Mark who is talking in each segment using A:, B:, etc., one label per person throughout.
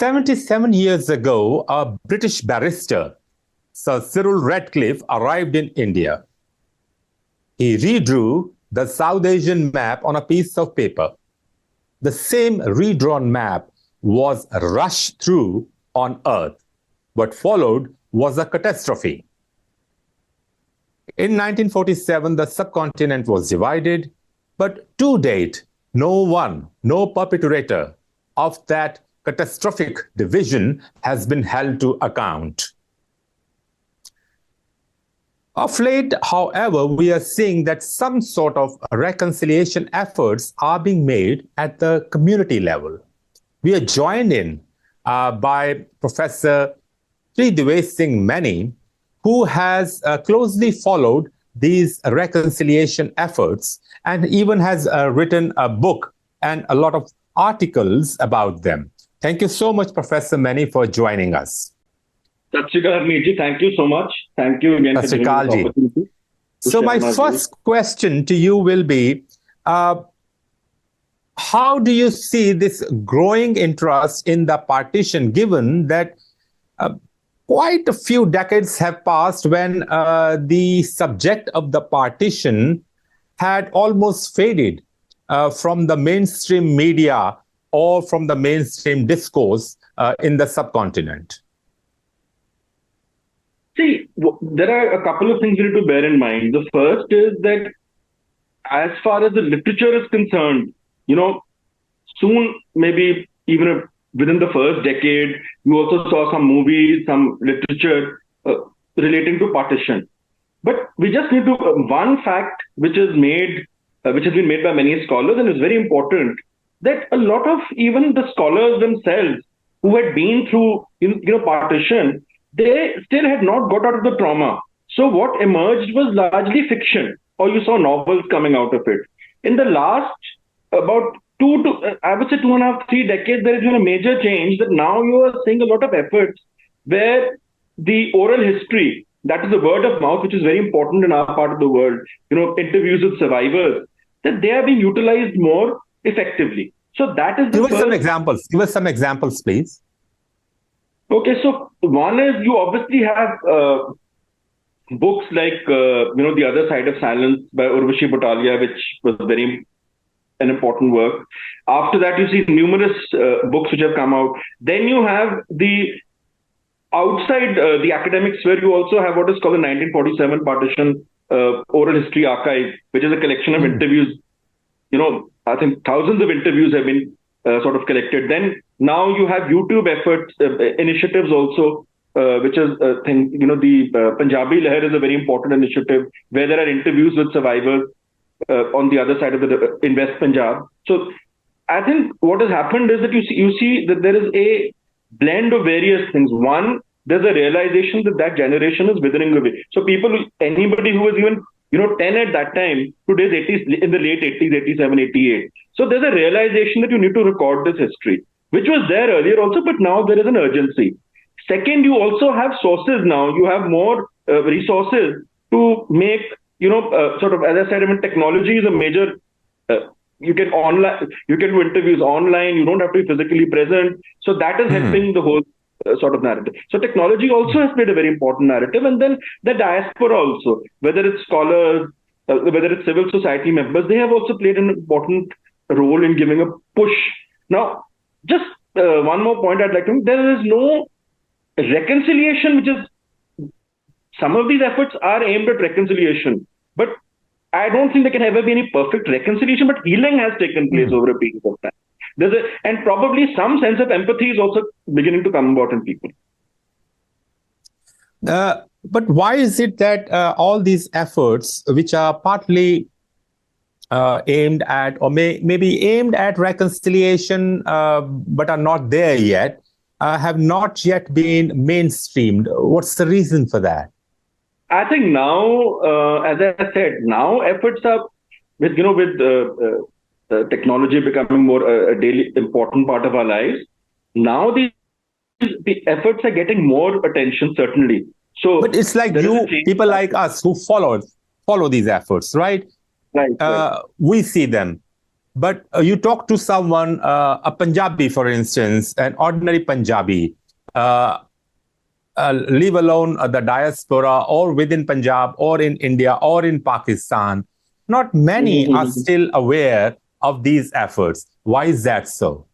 A: 77 years ago, a British barrister, Sir Cyril Radcliffe, arrived in India. He redrew the South Asian map on a piece of paper. The same redrawn map was rushed through on Earth. What followed was a catastrophe. In 1947, the subcontinent was divided, but to date, no perpetrator of that catastrophic division has been held to account. Of late, however, we are seeing that some sort of reconciliation efforts are being made at the community level. We are joined in by Professor Tridivesh Singh Maini, who has closely followed these reconciliation efforts and even has written a book and a lot of articles about them. Thank you so much, Professor Maini, for joining us.
B: Sat Shri Akal, Harmeet. Thank you so much. Thank you again for giving me this opportunity.
A: So my first question to you will be, how do you see this growing interest in the partition, given that quite a few decades have passed when the subject of the partition had almost faded from the mainstream media or from the mainstream discourse in the subcontinent?
B: See, there are a couple of things we need to bear in mind. The first is that as far as the literature is concerned, soon, maybe even within the first decade, you also saw some movies, some literature relating to partition. But we just need to, one fact which has been made by many scholars and is very important, that a lot of even the scholars themselves who had been through, partition, they still had not got out of the trauma. So what emerged was largely fiction, or you saw novels coming out of it. In the last about 2.5, 3 decades, there has been a major change that now you are seeing a lot of efforts where the oral history, that is the word of mouth, which is very important in our part of the world, interviews with survivors, that they are being utilized more effectively. So that is the
A: Give us some examples. Give us some examples, please.
B: Okay, so one is you obviously have books like, The Other Side of Silence by Urvashi Butalia, which was an important work. After that, you see numerous books which have come out. Then you have the outside the academic sphere, you also have what is called the 1947 Partition Oral History Archive, which is a collection of interviews. I think thousands of interviews have been sort of collected. Then now you have YouTube efforts, initiatives also, which is the Punjabi Leher is a very important initiative where there are interviews with survivors on the other side of in West Punjab. So I think what has happened is that you see that there is a blend of various things. One, there's a realization that generation is withering away. So anybody who was even 10 at that time, today's 80s, in the late 80s, 87, 88. So there's a realization that you need to record this history, which was there earlier also, but now there is an urgency. Second, you also have sources now. You have more resources to make, sort of, as I said, technology is a major, you can do interviews online. You don't have to be physically present. So that is helping the whole sort of narrative. So technology also has played a very important narrative. And then the diaspora also, whether it's scholars, whether it's civil society members, they have also played an important role in giving a push. Now, just one more point I'd like to make. There is no reconciliation, which is, some of these efforts are aimed at reconciliation, but I don't think there can ever be any perfect reconciliation, but healing has taken place over a period of time. And probably some sense of empathy is also beginning to come about in people.
A: But why is it that all these efforts, which are partly aimed at, or maybe aimed at reconciliation, but are not there yet, have not yet been mainstreamed? What's the reason for that?
B: I think now, as I said, now efforts are with technology becoming more a daily important part of our lives. Now the efforts are getting more attention, certainly. So,
A: but it's like people like us who follow these efforts, right?
B: Right.
A: We see them. But you talk to someone, a Punjabi, for instance, an ordinary Punjabi, uh, leave alone the diaspora or within Punjab or in India or in Pakistan, not many are
B: Mhm.
A: still aware of these efforts. Why is that so?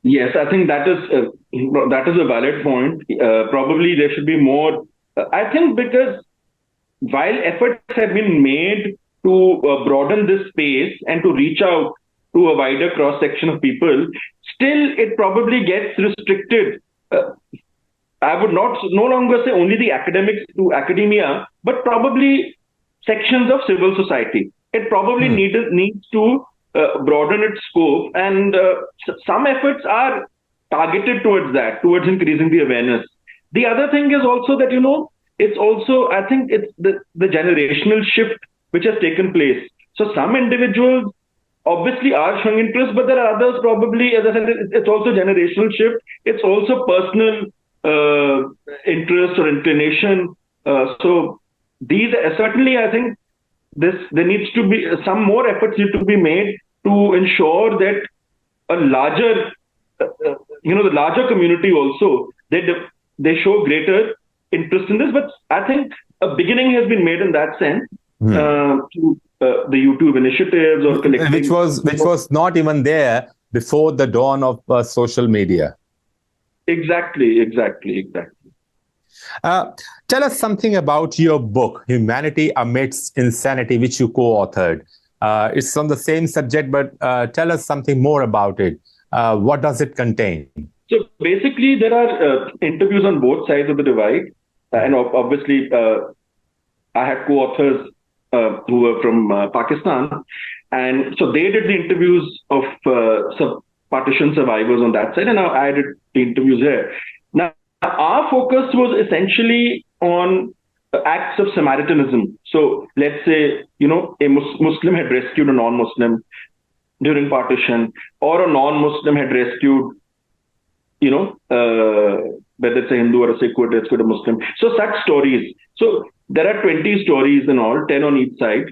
B: Yes, I think that is a valid point. Probably there should be more. I think because while efforts have been made to broaden this space and to reach out to a wider cross section of people, still it probably gets restricted. I would not no longer say only the academics to academia, but probably sections of civil society. It probably
A: Hmm.
B: needs to broaden its scope, and some efforts are targeted towards that, towards increasing the awareness. The other thing is also that it's also, I think it's the generational shift which has taken place. So some individuals obviously are showing interest, but there are others probably, as I said, it's also generational shift. It's also personal interest or inclination. So these certainly, I think there needs to be some more efforts need to be made to ensure that a larger, the larger community also they show greater interest in this. But I think a beginning has been made in that sense
A: Hmm.
B: through the YouTube initiatives or
A: Which
B: collecting.
A: was not even there before the dawn of social media.
B: Exactly.
A: Uh, Tell us something about your book, Humanity Amidst Insanity, which you co-authored. It's on the same subject, but tell us something more about it. What does it contain?
B: So basically, there are interviews on both sides of the divide, and obviously, I had co-authors who were from Pakistan, and so they did the interviews of partition survivors on that side, and now I did the interviews here. Now, our focus was essentially on acts of Samaritanism. So let's say a Muslim had rescued a non-Muslim during partition, or a non-Muslim had rescued whether it's a Hindu or a Sikh who rescued a Muslim. So such stories. So there are 20 stories in all, 10 on each side.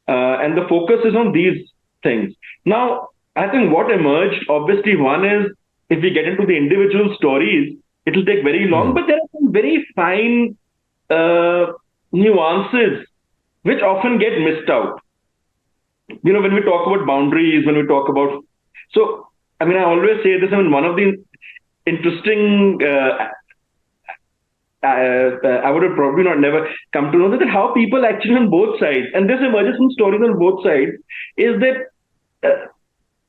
B: And the focus is on these things. Now, I think what emerged, obviously, one is if we get into the individual stories, it'll take very long,
A: Hmm.
B: but there are some very fine uh, nuances which often get missed out. When we talk about boundaries, when we talk about, so, I mean, I always say this, I mean, one of the interesting I would have probably not never come to know that how people actually on both sides, and this emerges from stories on both sides, is that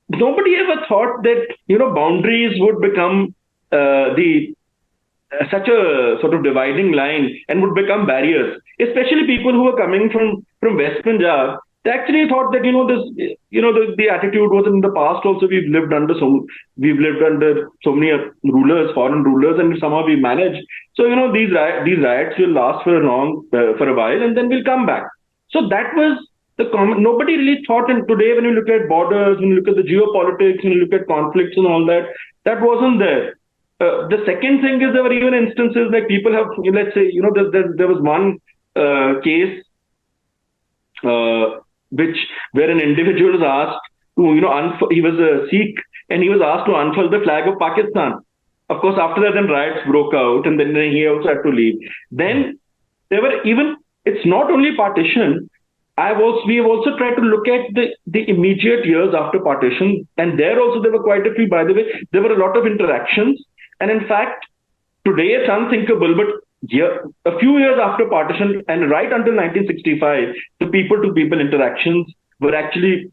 B: nobody ever thought that boundaries would become the such a sort of dividing line and would become barriers. Especially people who are coming from West Punjab, they actually thought that the attitude was in the past also we've lived under so many rulers, foreign rulers, and somehow we managed. So these riots will last for a while, and then we'll come back. So that was the common. Nobody really thought. And today, when you look at borders, when you look at the geopolitics, when you look at conflicts and all that, that wasn't there. The second thing is there were even instances like people have, let's say, there was one case uh, which where an individual was asked to, he was a Sikh and he was asked to unfurl the flag of Pakistan. Of course, after that, then riots broke out and then he also had to leave. Then there were even, it's not only partition. We have also tried to look at the immediate years after partition, and there also there were quite a few. By the way, there were a lot of interactions, and in fact, today it's unthinkable. But a few years after partition, and right until 1965, the people-to-people interactions were actually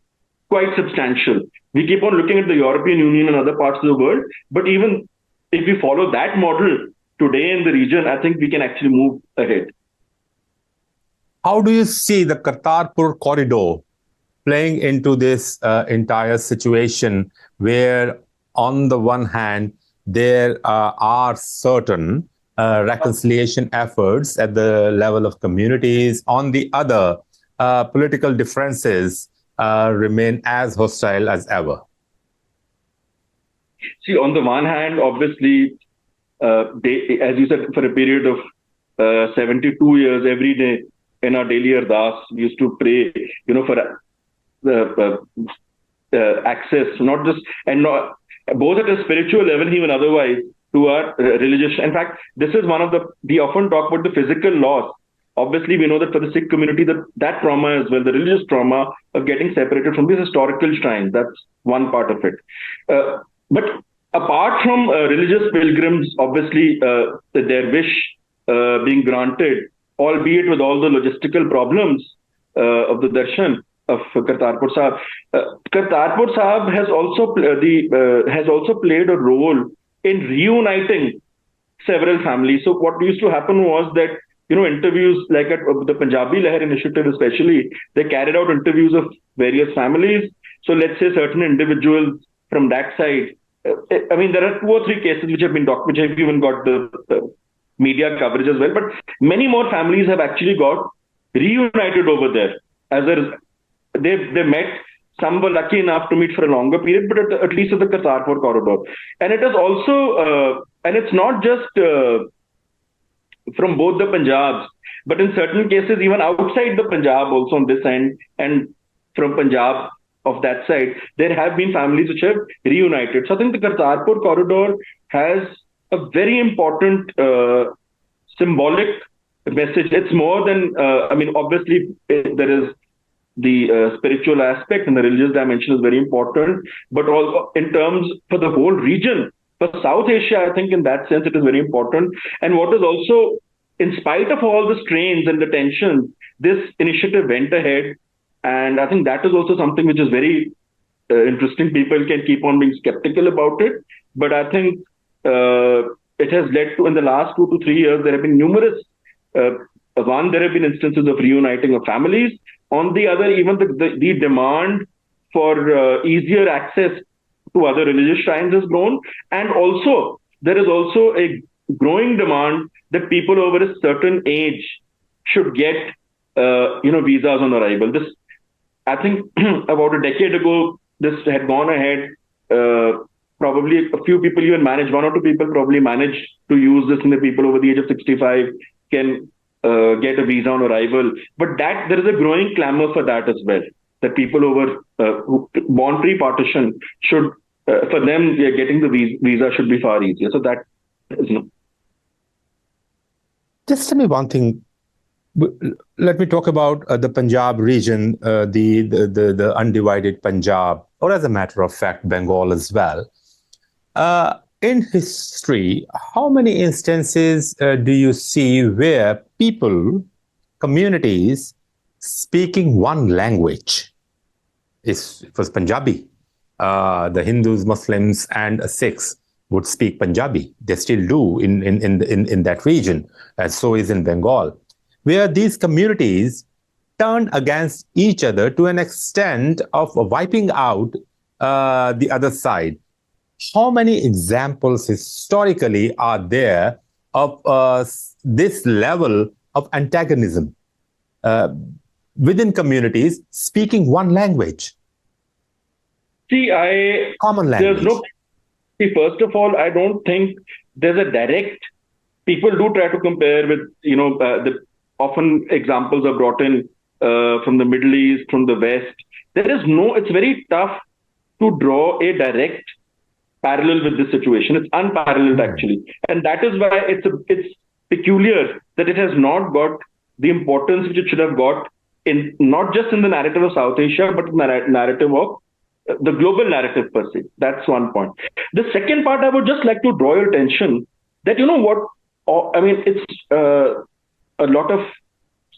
B: quite substantial. We keep on looking at the European Union and other parts of the world, but even if we follow that model today in the region, I think we can actually move ahead.
A: How do you see the Kartarpur corridor playing into this entire situation where, on the one hand, there are certain reconciliation efforts at the level of communities, on the other, political differences remain as hostile as ever?
B: See, on the one hand, obviously, as you said, for a period of 72 years, every day in our daily ardas, we used to pray, for access, not just and not both at a spiritual level, even otherwise, to our religious. In fact, this is one of the we often talk about the physical loss. Obviously, we know that for the Sikh community, that trauma as well, the religious trauma of getting separated from these historical shrines, that's one part of it. But apart from religious pilgrims, obviously, their wish being granted, albeit with all the logistical problems of the darshan of Kartarpur Sahib. Kartarpur Sahib has also played a role in reuniting several families. So what used to happen was that interviews like at the Punjabi Leher initiative, especially, they carried out interviews of various families. So let's say certain individuals from that side. I mean, there are 2 or 3 cases which have been which have even got the media coverage as well. But many more families have actually got reunited over there. They met. Some were lucky enough to meet for a longer period, but at least at the Karur Corridor. And it is also, and it's not just from both the Punjabs, but in certain cases, even outside the Punjab, also on this end, and from Punjab of that side, there have been families which have reunited. So I think the Kartarpur Corridor has a very important symbolic message. It's more than, obviously, there is the spiritual aspect and the religious dimension is very important, but also in terms for the whole region, for South Asia, I think in that sense it is very important. And what is also, in spite of all the strains and the tensions, this initiative went ahead. And I think that is also something which is very interesting. People can keep on being skeptical about it, but I think it has led to, in the last 2 to 3 years, there have been numerous, there have been instances of reuniting of families. On the other, even the demand for easier access to other religious shrines has grown. And also, there is also a growing demand that people over a certain age should get, visas on arrival. This, I think, about a decade ago, this had gone ahead. Probably a few people even managed, 1 or 2 people probably managed to use this, and the people over the age of 65 can get a visa on arrival. But that there is a growing clamor for that as well. That people over who born pre-partition should, for them, getting the visa should be far easier. So that is
A: Just tell me one thing. Let me talk about the Punjab region, the undivided Punjab, or as a matter of fact, Bengal as well. In history, how many instances do you see where people, communities, speaking one language? It was Punjabi. The Hindus, Muslims, and Sikhs would speak Punjabi. They still do in that region, and so is in Bengal, where these communities turned against each other to an extent of wiping out the other side. How many examples historically are there of this level of antagonism within communities speaking one language? Common language.
B: First of all, I don't think there's a direct. People do try to compare with, the often examples are brought in from the Middle East, from the West. It's very tough to draw a direct parallel with this situation. It's unparalleled, actually. And that is why it's peculiar that it has not got the importance which it should have got, in not just in the narrative of South Asia, but in the narrative of the global narrative per se. That's one point. The second part, I would just like to draw your attention that, it's a lot of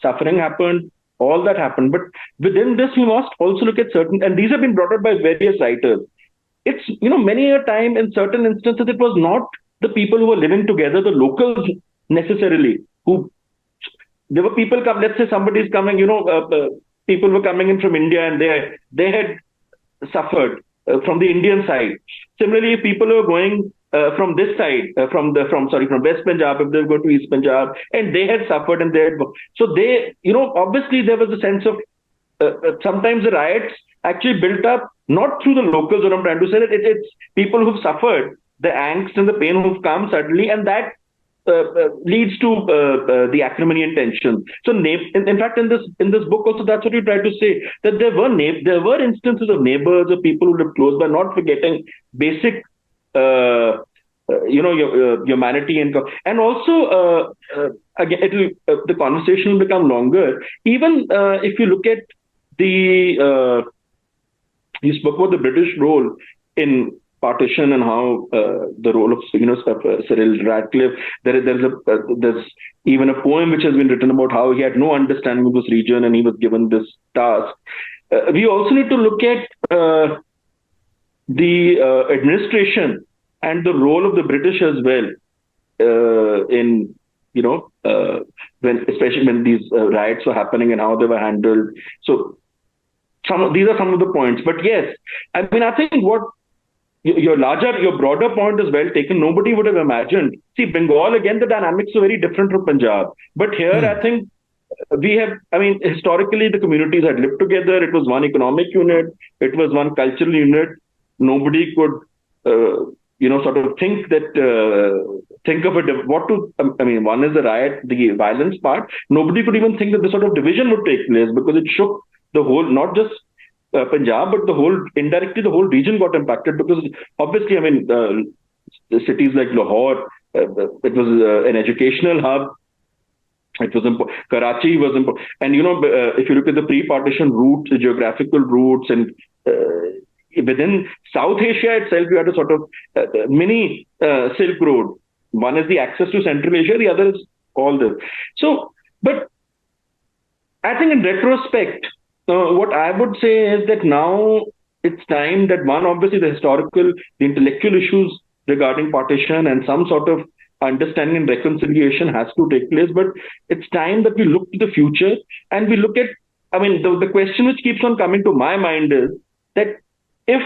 B: suffering happened, all that happened. But within this, we must also look at certain, and these have been brought up by various writers. It's, many a time in certain instances, it was not the people who were living together, the locals necessarily, there were people come, let's say somebody's coming, people were coming in from India and they had suffered from the Indian side. Similarly, if people were going from this side, from West Punjab, if they go to East Punjab, and they had suffered and obviously there was a sense of sometimes the riots actually built up not through the locals, what I'm trying to say, it's people who've suffered the angst and the pain who've come suddenly, and that leads to the acrimony and tension. So, in fact, in this book also, that's what we try to say, that there were instances of neighbors or people who lived close by, not forgetting basic, your humanity and also again, the conversation will become longer. Even if you look at the you spoke about the British role in partition and how the role of Cyril Radcliffe. There's even a poem which has been written about how he had no understanding of this region and he was given this task. We also need to look at the administration and the role of the British as well in especially when these riots were happening and how they were handled. So these are some of the points. But yes, I mean, I think what your broader point is well taken. Nobody would have imagined. See, Bengal, again, the dynamics are very different from Punjab. But here, I think historically, the communities had lived together. It was one economic unit. It was one cultural unit. Nobody could, sort of think of one is the riot, the violence part. Nobody could even think that this sort of division would take place because it shook the whole, not just Punjab, but indirectly the whole region got impacted because obviously, the cities like Lahore, it was an educational hub. It was important. Karachi was important. And, if you look at the pre-partition routes, the geographical routes, and within South Asia itself, you had a sort of mini Silk Road. One is the access to Central Asia, the other is all this. So, but I think in retrospect, what I would say is that now it's time that obviously the intellectual issues regarding partition and some sort of understanding and reconciliation has to take place. But it's time that we look to the future and we look at, the question which keeps on coming to my mind is that if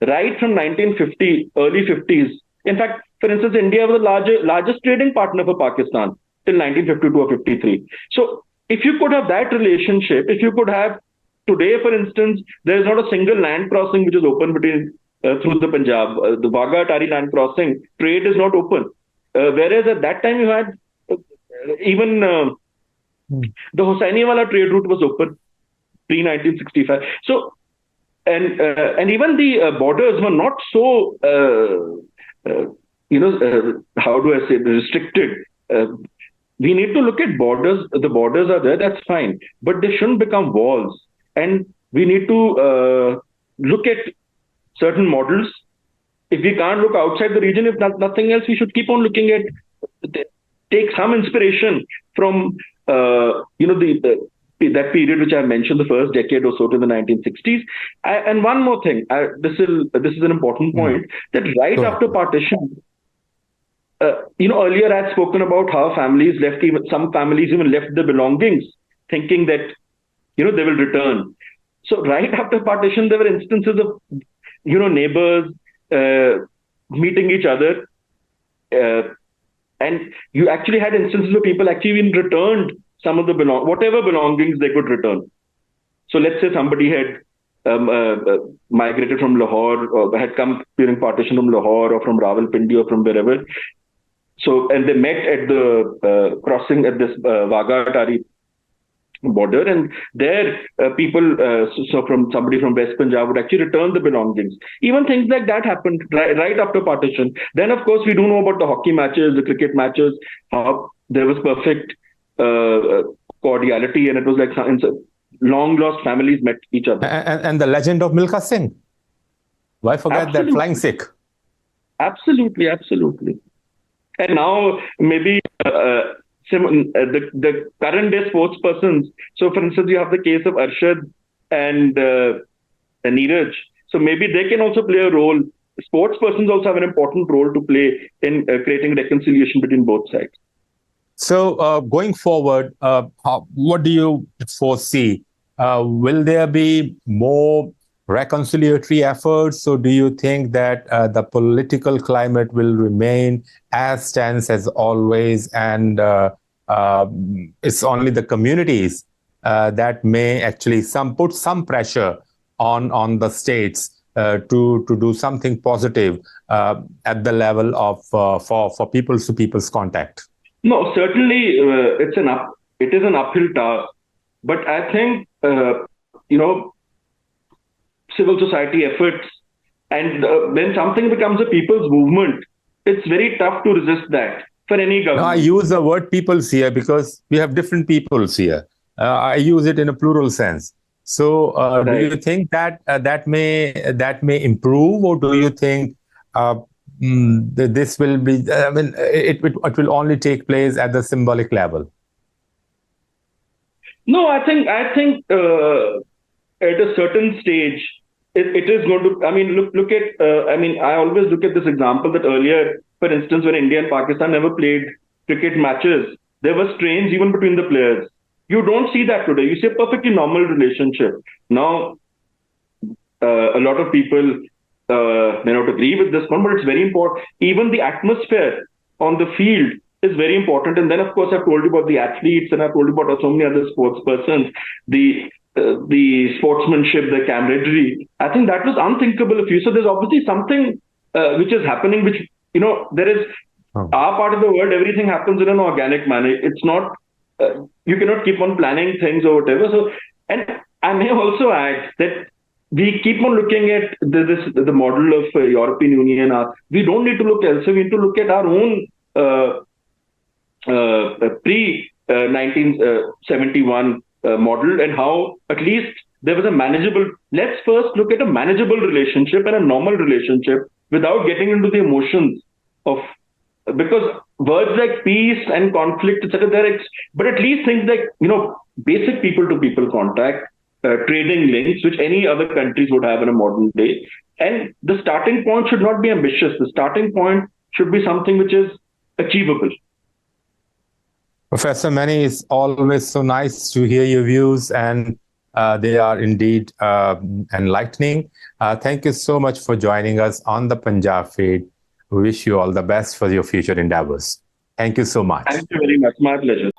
B: right from 1950, early 50s, in fact, for instance, India was the largest trading partner for Pakistan till 1952 or 53. So if you could have that relationship, if you could have today, for instance, there is not a single land crossing which is open between through the Punjab. The Wagah-Atari land crossing, trade is not open. Whereas at that time you had even the Hossainiwala trade route was open pre-1965. So, and even the borders were not so, how do I say, restricted. We need to look at borders. The borders are there, that's fine. But they shouldn't become walls. And we need to look at certain models. If we can't look outside the region, if nothing else, we should keep on looking at, take some inspiration from, that period which I mentioned, the first decade or so to the 1960s. And one more thing, this is an important point, that right after partition, earlier I had spoken about how some families even left their belongings, thinking that, they will return. So right after partition, there were instances of, neighbors meeting each other. And you actually had instances where people actually even returned some of the whatever belongings they could return. So let's say somebody had migrated from Lahore or had come during partition from Lahore or from Rawalpindi or from wherever. So, and they met at the crossing at this Wagah-Atari border, and there people, so from somebody from West Punjab would actually return the belongings. Even things like that happened right after partition. Then, of course, we do know about the hockey matches, the cricket matches, how there was perfect cordiality, and it was like long lost families met each other.
A: And the legend of Milkha Singh. Why forget that flying Sikh?
B: Absolutely. And now maybe the current day sports persons. So, for instance, you have the case of Arshad and Neeraj. So maybe they can also play a role. Sports persons also have an important role to play in creating reconciliation between both sides.
A: So going forward, what do you foresee? Will there be more reconciliatory efforts, or do you think that the political climate will remain as tense as always, and it's only the communities that may actually put some pressure on the states to do something positive at the level of for peoples to peoples contact?
B: No, certainly it is an uphill task, but I think civil society efforts, and when something becomes a people's movement, it's very tough to resist that for any
A: No, I
B: government.
A: use the word peoples here because we have different peoples here. I use it in a plural sense. So, do
B: Right.
A: you think that that may improve, or do you think uh, that this will be? I mean, it will only take place at the symbolic level.
B: No, I think at a certain stage, it is going to. I mean, look at. I mean, I always look at this example that earlier, for instance, when India and Pakistan never played cricket matches, there were strains even between the players. You don't see that today. You see a perfectly normal relationship. Now, a lot of people may not agree with this one, but it's very important. Even the atmosphere on the field is very important. And then, of course, I've told you about the athletes, and I've told you about so many other sports persons. The sportsmanship, the camaraderie. I think that was unthinkable of you. So there's obviously something which is happening, which there is
A: Oh.
B: our part of the world. Everything happens in an organic manner. It's not you cannot keep on planning things or whatever. So, and I may also add that we keep on looking at the model of European Union. We don't need to look elsewhere. We need to look at our own pre 1971 model, and how at least there was a manageable. Let's first look at a manageable relationship and a normal relationship without getting into the emotions of, because words like peace and conflict, etc., but at least things like basic people to people contact, trading links, which any other countries would have in a modern day. And the starting point should not be ambitious. The starting point should be something which is achievable.
A: Professor Many, it's always so nice to hear your views, and they are indeed enlightening. Thank you so much for joining us on the Punjab Feed. We wish you all the best for your future endeavors. Thank you so much.
B: Thank you very much. My pleasure.